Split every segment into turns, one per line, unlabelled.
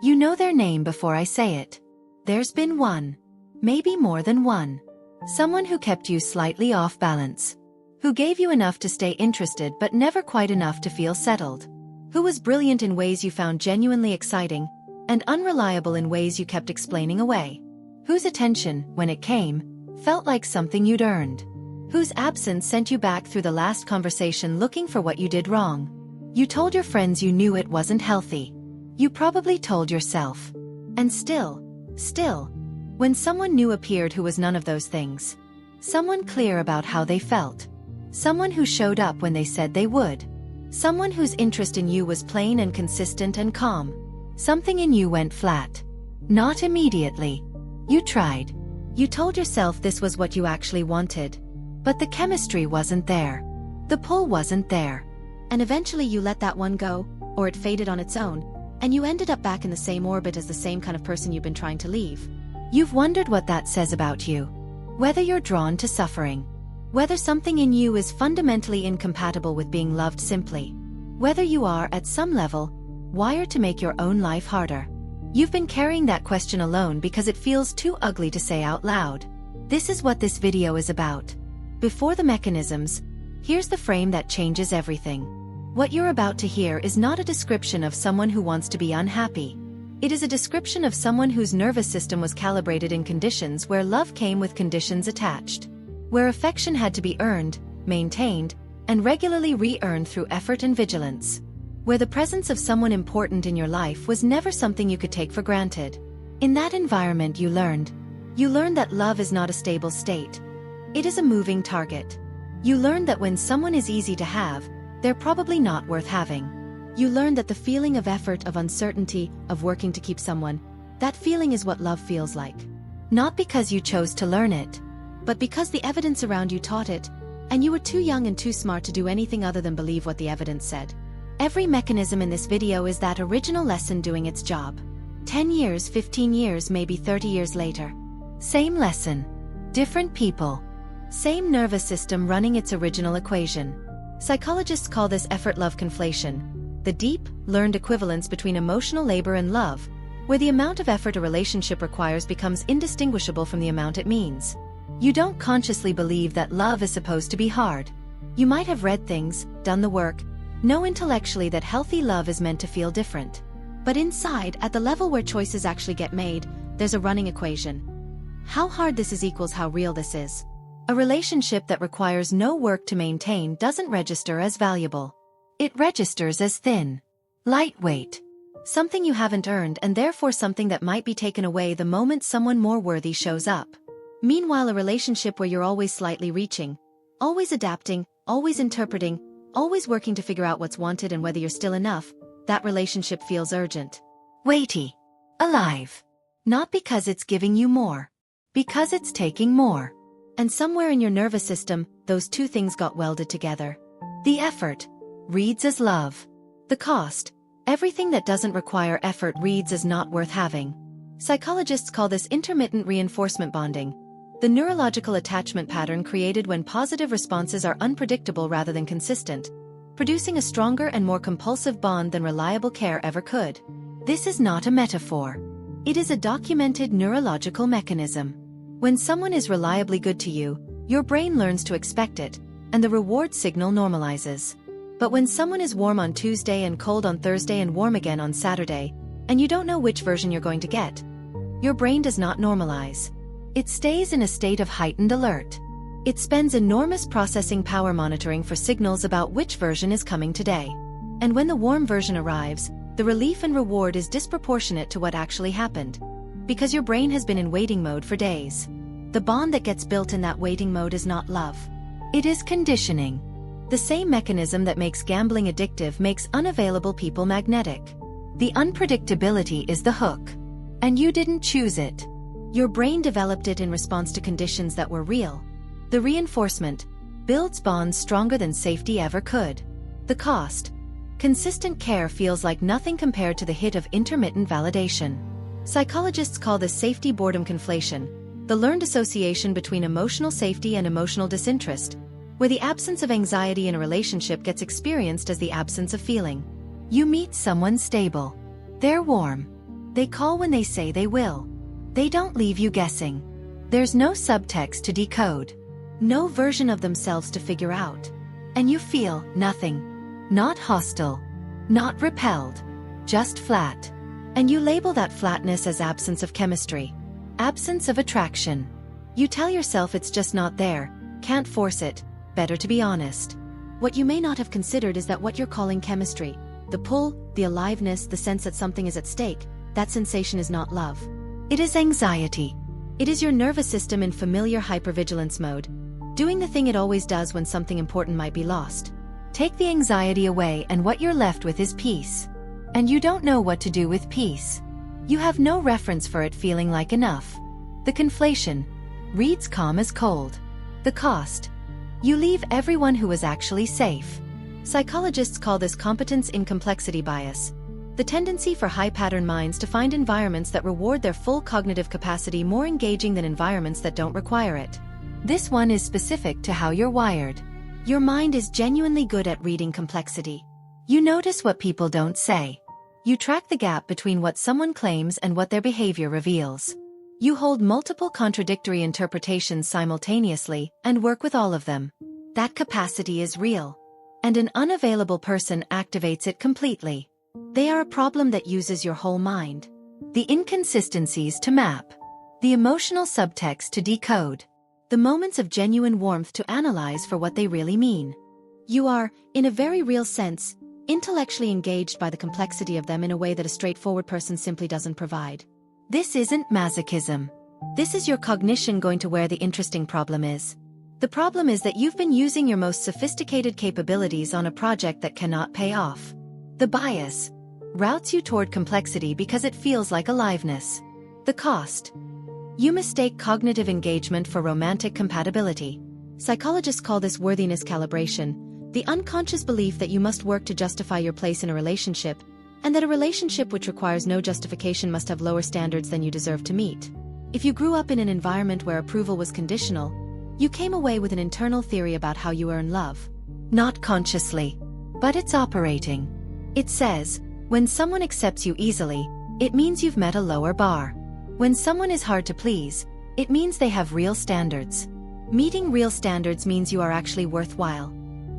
You know their name before I say it. There's been one. Maybe more than one. Someone who kept you slightly off balance. Who gave you enough to stay interested but never quite enough to feel settled. Who was brilliant in ways you found genuinely exciting, and unreliable in ways you kept explaining away. Whose attention, when it came, felt like something you'd earned. Whose absence sent you back through the last conversation looking for what you did wrong. You told your friends you knew it wasn't healthy. You probably told yourself. And still, when someone new appeared who was none of those things. Someone clear about how they felt. Someone who showed up when they said they would. Someone whose interest in you was plain and consistent and calm. Something in you went flat. Not immediately. You tried. You told yourself this was what you actually wanted. But the chemistry wasn't there. The pull wasn't there. And eventually you let that one go, or it faded on its own, and you ended up back in the same orbit as the same kind of person you've been trying to leave. You've wondered what that says about you. Whether you're drawn to suffering. Whether something in you is fundamentally incompatible with being loved simply. Whether you are, at some level, wired to make your own life harder. You've been carrying that question alone because it feels too ugly to say out loud. This is what this video is about. Before the mechanisms, here's the frame that changes everything. What you're about to hear is not a description of someone who wants to be unhappy. It is a description of someone whose nervous system was calibrated in conditions where love came with conditions attached. Where affection had to be earned, maintained, and regularly re-earned through effort and vigilance. Where the presence of someone important in your life was never something you could take for granted. In that environment you learned that love is not a stable state. It is a moving target. You learned that when someone is easy to have, they're probably not worth having. You learned that the feeling of effort, of uncertainty, of working to keep someone, that feeling is what love feels like. Not because you chose to learn it, but because the evidence around you taught it, and you were too young and too smart to do anything other than believe what the evidence said. Every mechanism in this video is that original lesson doing its job. 10 years, 15 years, maybe 30 years later. Same lesson. Different people. Same nervous system running its original equation. Psychologists call this effort-love conflation, the deep, learned equivalence between emotional labor and love, where the amount of effort a relationship requires becomes indistinguishable from the amount it means. You don't consciously believe that love is supposed to be hard. You might have read things, done the work, know intellectually that healthy love is meant to feel different. But inside, at the level where choices actually get made, there's a running equation. How hard this is equals how real this is. A relationship that requires no work to maintain doesn't register as valuable. It registers as thin. Lightweight. Something you haven't earned and therefore something that might be taken away the moment someone more worthy shows up. Meanwhile, a relationship where you're always slightly reaching, always adapting, always interpreting, always working to figure out what's wanted and whether you're still enough, that relationship feels urgent. Weighty. Alive. Not because it's giving you more. Because it's taking more. And somewhere in your nervous system, those two things got welded together. The effort reads as love. The cost, everything that doesn't require effort, reads as not worth having. Psychologists call this intermittent reinforcement bonding, the neurological attachment pattern created when positive responses are unpredictable rather than consistent, producing a stronger and more compulsive bond than reliable care ever could. This is not a metaphor. It is a documented neurological mechanism. When someone is reliably good to you, your brain learns to expect it, and the reward signal normalizes. But when someone is warm on Tuesday and cold on Thursday and warm again on Saturday, and you don't know which version you're going to get, your brain does not normalize. It stays in a state of heightened alert. It spends enormous processing power monitoring for signals about which version is coming today. And when the warm version arrives, the relief and reward is disproportionate to what actually happened. Because your brain has been in waiting mode for days. The bond that gets built in that waiting mode is not love. It is conditioning. The same mechanism that makes gambling addictive makes unavailable people magnetic. The unpredictability is the hook. And you didn't choose it. Your brain developed it in response to conditions that were real. The reinforcement builds bonds stronger than safety ever could. The cost, consistent care feels like nothing compared to the hit of intermittent validation. Psychologists call this safety boredom conflation, the learned association between emotional safety and emotional disinterest, where the absence of anxiety in a relationship gets experienced as the absence of feeling. You meet someone stable. They're warm. They call when they say they will. They don't leave you guessing. There's no subtext to decode. No version of themselves to figure out. And you feel nothing. Not hostile. Not repelled. Just flat. And you label that flatness as absence of chemistry. Absence of attraction. You tell yourself it's just not there, can't force it, better to be honest. What you may not have considered is that what you're calling chemistry, the pull, the aliveness, the sense that something is at stake, that sensation is not love. It is anxiety. It is your nervous system in familiar hypervigilance mode, doing the thing it always does when something important might be lost. Take the anxiety away and what you're left with is peace. And you don't know what to do with peace. You have no reference for it feeling like enough. The conflation reads calm as cold. The cost. You leave everyone who is actually safe. Psychologists call this competence in complexity bias. The tendency for high-pattern minds to find environments that reward their full cognitive capacity more engaging than environments that don't require it. This one is specific to how you're wired. Your mind is genuinely good at reading complexity. You notice what people don't say. You track the gap between what someone claims and what their behavior reveals. You hold multiple contradictory interpretations simultaneously and work with all of them. That capacity is real. And an unavailable person activates it completely. They are a problem that uses your whole mind. The inconsistencies to map. The emotional subtext to decode. The moments of genuine warmth to analyze for what they really mean. You are, in a very real sense, intellectually engaged by the complexity of them in a way that a straightforward person simply doesn't provide. This isn't masochism. This is your cognition going to where the interesting problem is. The problem is that you've been using your most sophisticated capabilities on a project that cannot pay off. The bias routes you toward complexity because it feels like aliveness. The cost. You mistake cognitive engagement for romantic compatibility. Psychologists call this worthiness calibration, the unconscious belief that you must work to justify your place in a relationship, and that a relationship which requires no justification must have lower standards than you deserve to meet. If you grew up in an environment where approval was conditional, you came away with an internal theory about how you earn love. Not consciously. But it's operating. It says, when someone accepts you easily, it means you've met a lower bar. When someone is hard to please, it means they have real standards. Meeting real standards means you are actually worthwhile.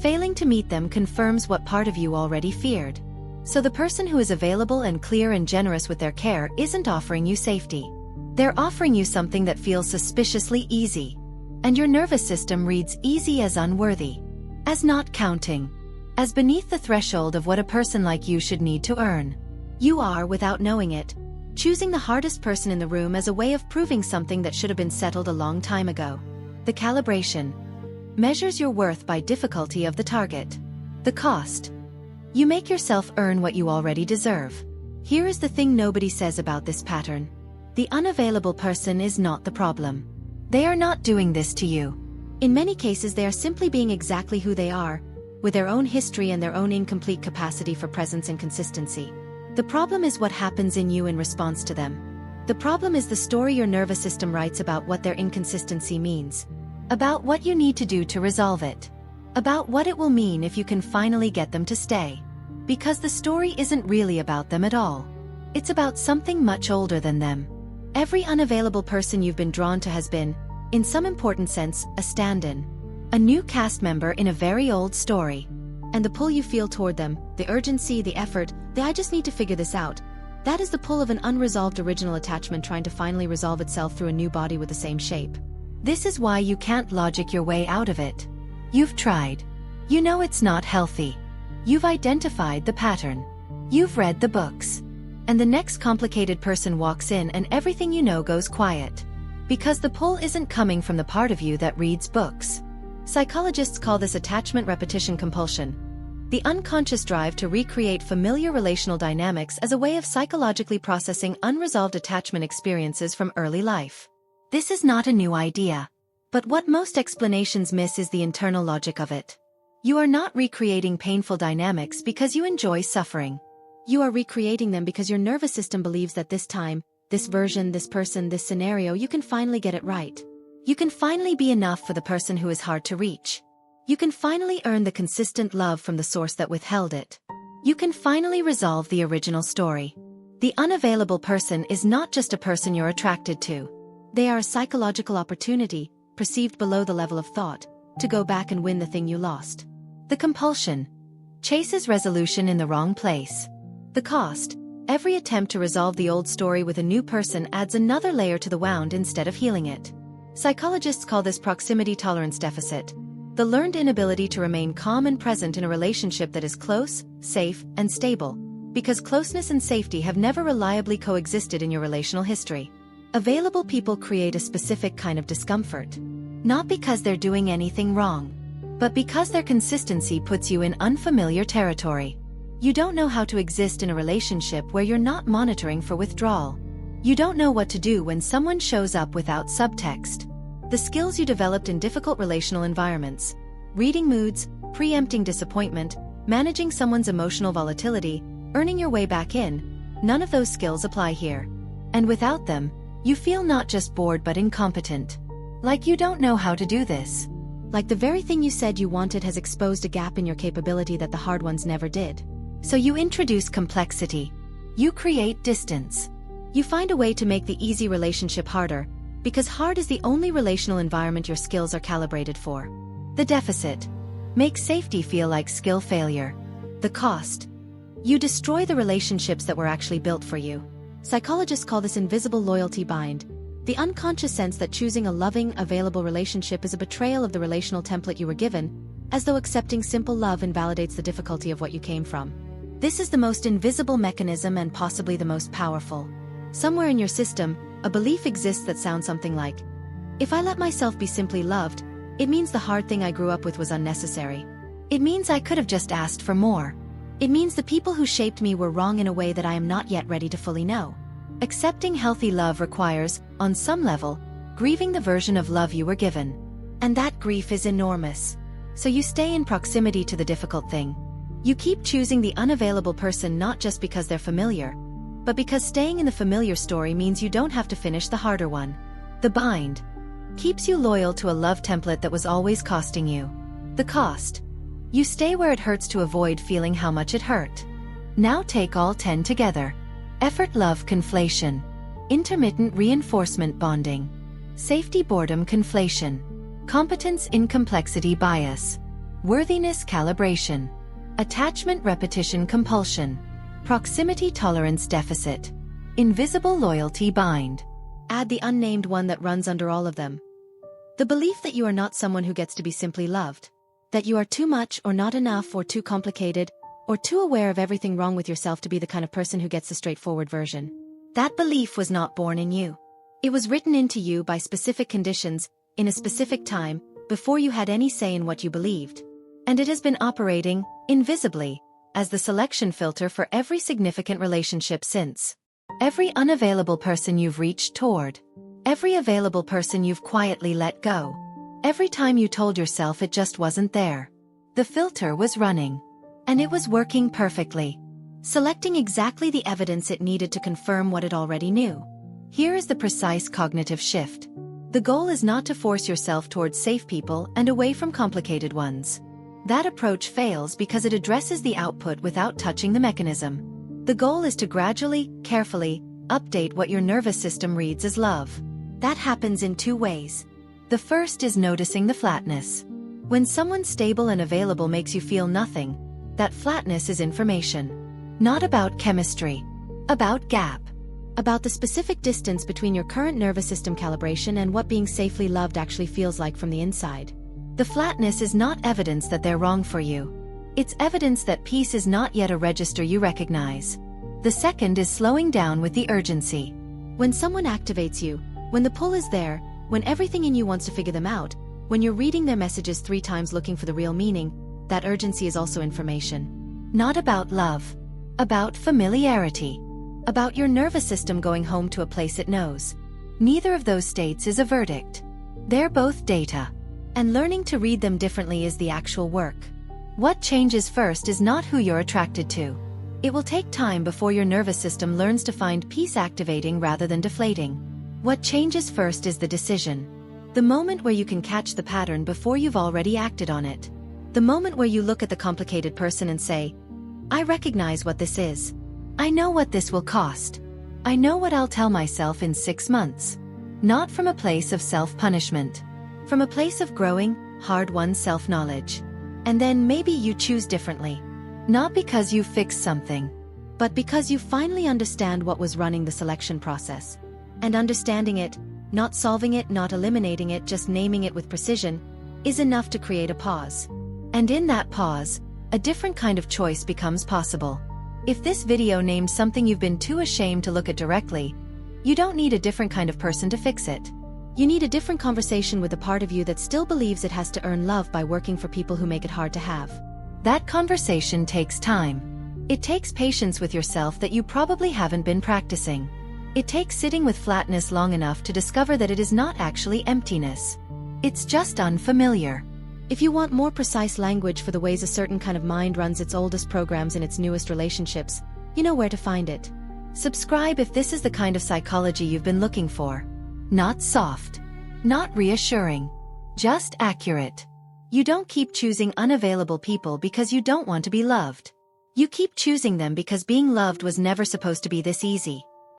Failing to meet them confirms what part of you already feared. So the person who is available and clear and generous with their care isn't offering you safety. They're offering you something that feels suspiciously easy. And your nervous system reads easy as unworthy. As not counting. As beneath the threshold of what a person like you should need to earn. You are, without knowing it, choosing the hardest person in the room as a way of proving something that should have been settled a long time ago. The calibration measures your worth by difficulty of the target. The cost. You make yourself earn what you already deserve. Here is the thing nobody says about this pattern. The unavailable person is not the problem. They are not doing this to you. In many cases they are simply being exactly who they are, with their own history and their own incomplete capacity for presence and consistency. The problem is what happens in you in response to them. The problem is the story your nervous system writes about what their inconsistency means. About what you need to do to resolve it. About what it will mean if you can finally get them to stay. Because the story isn't really about them at all. It's about something much older than them. Every unavailable person you've been drawn to has been, in some important sense, a stand-in. A new cast member in a very old story. And the pull you feel toward them, the urgency, the effort, the I just need to figure this out, that is the pull of an unresolved original attachment trying to finally resolve itself through a new body with the same shape. This is why you can't logic your way out of it. You've tried. You know it's not healthy. You've identified the pattern. You've read the books. And the next complicated person walks in and everything you know goes quiet. Because the pull isn't coming from the part of you that reads books. Psychologists call this attachment repetition compulsion. The unconscious drive to recreate familiar relational dynamics as a way of psychologically processing unresolved attachment experiences from early life. This is not a new idea. But what most explanations miss is the internal logic of it. You are not recreating painful dynamics because you enjoy suffering. You are recreating them because your nervous system believes that this time, this version, this person, this scenario, you can finally get it right. You can finally be enough for the person who is hard to reach. You can finally earn the consistent love from the source that withheld it. You can finally resolve the original story. The unavailable person is not just a person you're attracted to. They are a psychological opportunity, perceived below the level of thought, to go back and win the thing you lost. The compulsion chases resolution in the wrong place. The cost: every attempt to resolve the old story with a new person adds another layer to the wound instead of healing it. Psychologists call this proximity tolerance deficit, the learned inability to remain calm and present in a relationship that is close, safe, and stable, because closeness and safety have never reliably coexisted in your relational history. Available people create a specific kind of discomfort. Not because they're doing anything wrong, but because their consistency puts you in unfamiliar territory. You don't know how to exist in a relationship where you're not monitoring for withdrawal. You don't know what to do when someone shows up without subtext. The skills you developed in difficult relational environments, reading moods, preempting disappointment, managing someone's emotional volatility, earning your way back in, none of those skills apply here. And without them, you feel not just bored but incompetent. Like you don't know how to do this. Like the very thing you said you wanted has exposed a gap in your capability that the hard ones never did. So you introduce complexity. You create distance. You find a way to make the easy relationship harder, because hard is the only relational environment your skills are calibrated for. The deficit makes safety feel like skill failure. The cost: you destroy the relationships that were actually built for you. Psychologists call this invisible loyalty bind, the unconscious sense that choosing a loving, available relationship is a betrayal of the relational template you were given, as though accepting simple love invalidates the difficulty of what you came from. This is the most invisible mechanism and possibly the most powerful. Somewhere in your system, a belief exists that sounds something like, if I let myself be simply loved, it means the hard thing I grew up with was unnecessary. It means I could have just asked for more. It means the people who shaped me were wrong in a way that I am not yet ready to fully know. Accepting healthy love requires, on some level, grieving the version of love you were given. And that grief is enormous. So you stay in proximity to the difficult thing. You keep choosing the unavailable person not just because they're familiar, but because staying in the familiar story means you don't have to finish the harder one. The bind keeps you loyal to a love template that was always costing you. The cost: you stay where it hurts to avoid feeling how much it hurt. Now take all 10 together. Effort-love conflation. Intermittent reinforcement bonding. Safety-boredom conflation. Competence-in-complexity bias. Worthiness calibration. Attachment-repetition compulsion. Proximity-tolerance deficit. Invisible loyalty bind. Add the unnamed one that runs under all of them. The belief that you are not someone who gets to be simply loved. That you are too much or not enough or too complicated, or too aware of everything wrong with yourself to be the kind of person who gets the straightforward version. That belief was not born in you. It was written into you by specific conditions, in a specific time, before you had any say in what you believed. And it has been operating, invisibly, as the selection filter for every significant relationship since. Every unavailable person you've reached toward. Every available person you've quietly let go. Every time you told yourself it just wasn't there. The filter was running. And it was working perfectly. Selecting exactly the evidence it needed to confirm what it already knew. Here is the precise cognitive shift. The goal is not to force yourself towards safe people and away from complicated ones. That approach fails because it addresses the output without touching the mechanism. The goal is to gradually, carefully, update what your nervous system reads as love. That happens in 2 ways. The first is noticing the flatness. When someone stable and available makes you feel nothing, that flatness is information. Not about chemistry. About gap. About the specific distance between your current nervous system calibration and what being safely loved actually feels like from the inside. The flatness is not evidence that they're wrong for you. It's evidence that peace is not yet a register you recognize. The second is slowing down with the urgency. When someone activates you, when the pull is there, when everything in you wants to figure them out, when you're reading their messages 3 times looking for the real meaning, that urgency is also information. Not about love. About familiarity. About your nervous system going home to a place it knows. Neither of those states is a verdict. They're both data. And learning to read them differently is the actual work. What changes first is not who you're attracted to. It will take time before your nervous system learns to find peace activating rather than deflating. What changes first is the decision. The moment where you can catch the pattern before you've already acted on it. The moment where you look at the complicated person and say, I recognize what this is. I know what this will cost. I know what I'll tell myself in 6 months. Not from a place of self-punishment. From a place of growing, hard-won self-knowledge. And then maybe you choose differently. Not because you fixed something, but because you finally understand what was running the selection process. And understanding it, not solving it, not eliminating it, just naming it with precision, is enough to create a pause. And in that pause, a different kind of choice becomes possible. If this video named something you've been too ashamed to look at directly, you don't need a different kind of person to fix it. You need a different conversation with a part of you that still believes it has to earn love by working for people who make it hard to have. That conversation takes time. It takes patience with yourself that you probably haven't been practicing. It takes sitting with flatness long enough to discover that it is not actually emptiness. It's just unfamiliar. If you want more precise language for the ways a certain kind of mind runs its oldest programs in its newest relationships, you know where to find it. Subscribe if this is the kind of psychology you've been looking for. Not soft. Not reassuring. Just accurate. You don't keep choosing unavailable people because you don't want to be loved. You keep choosing them because being loved was never supposed to be this easy.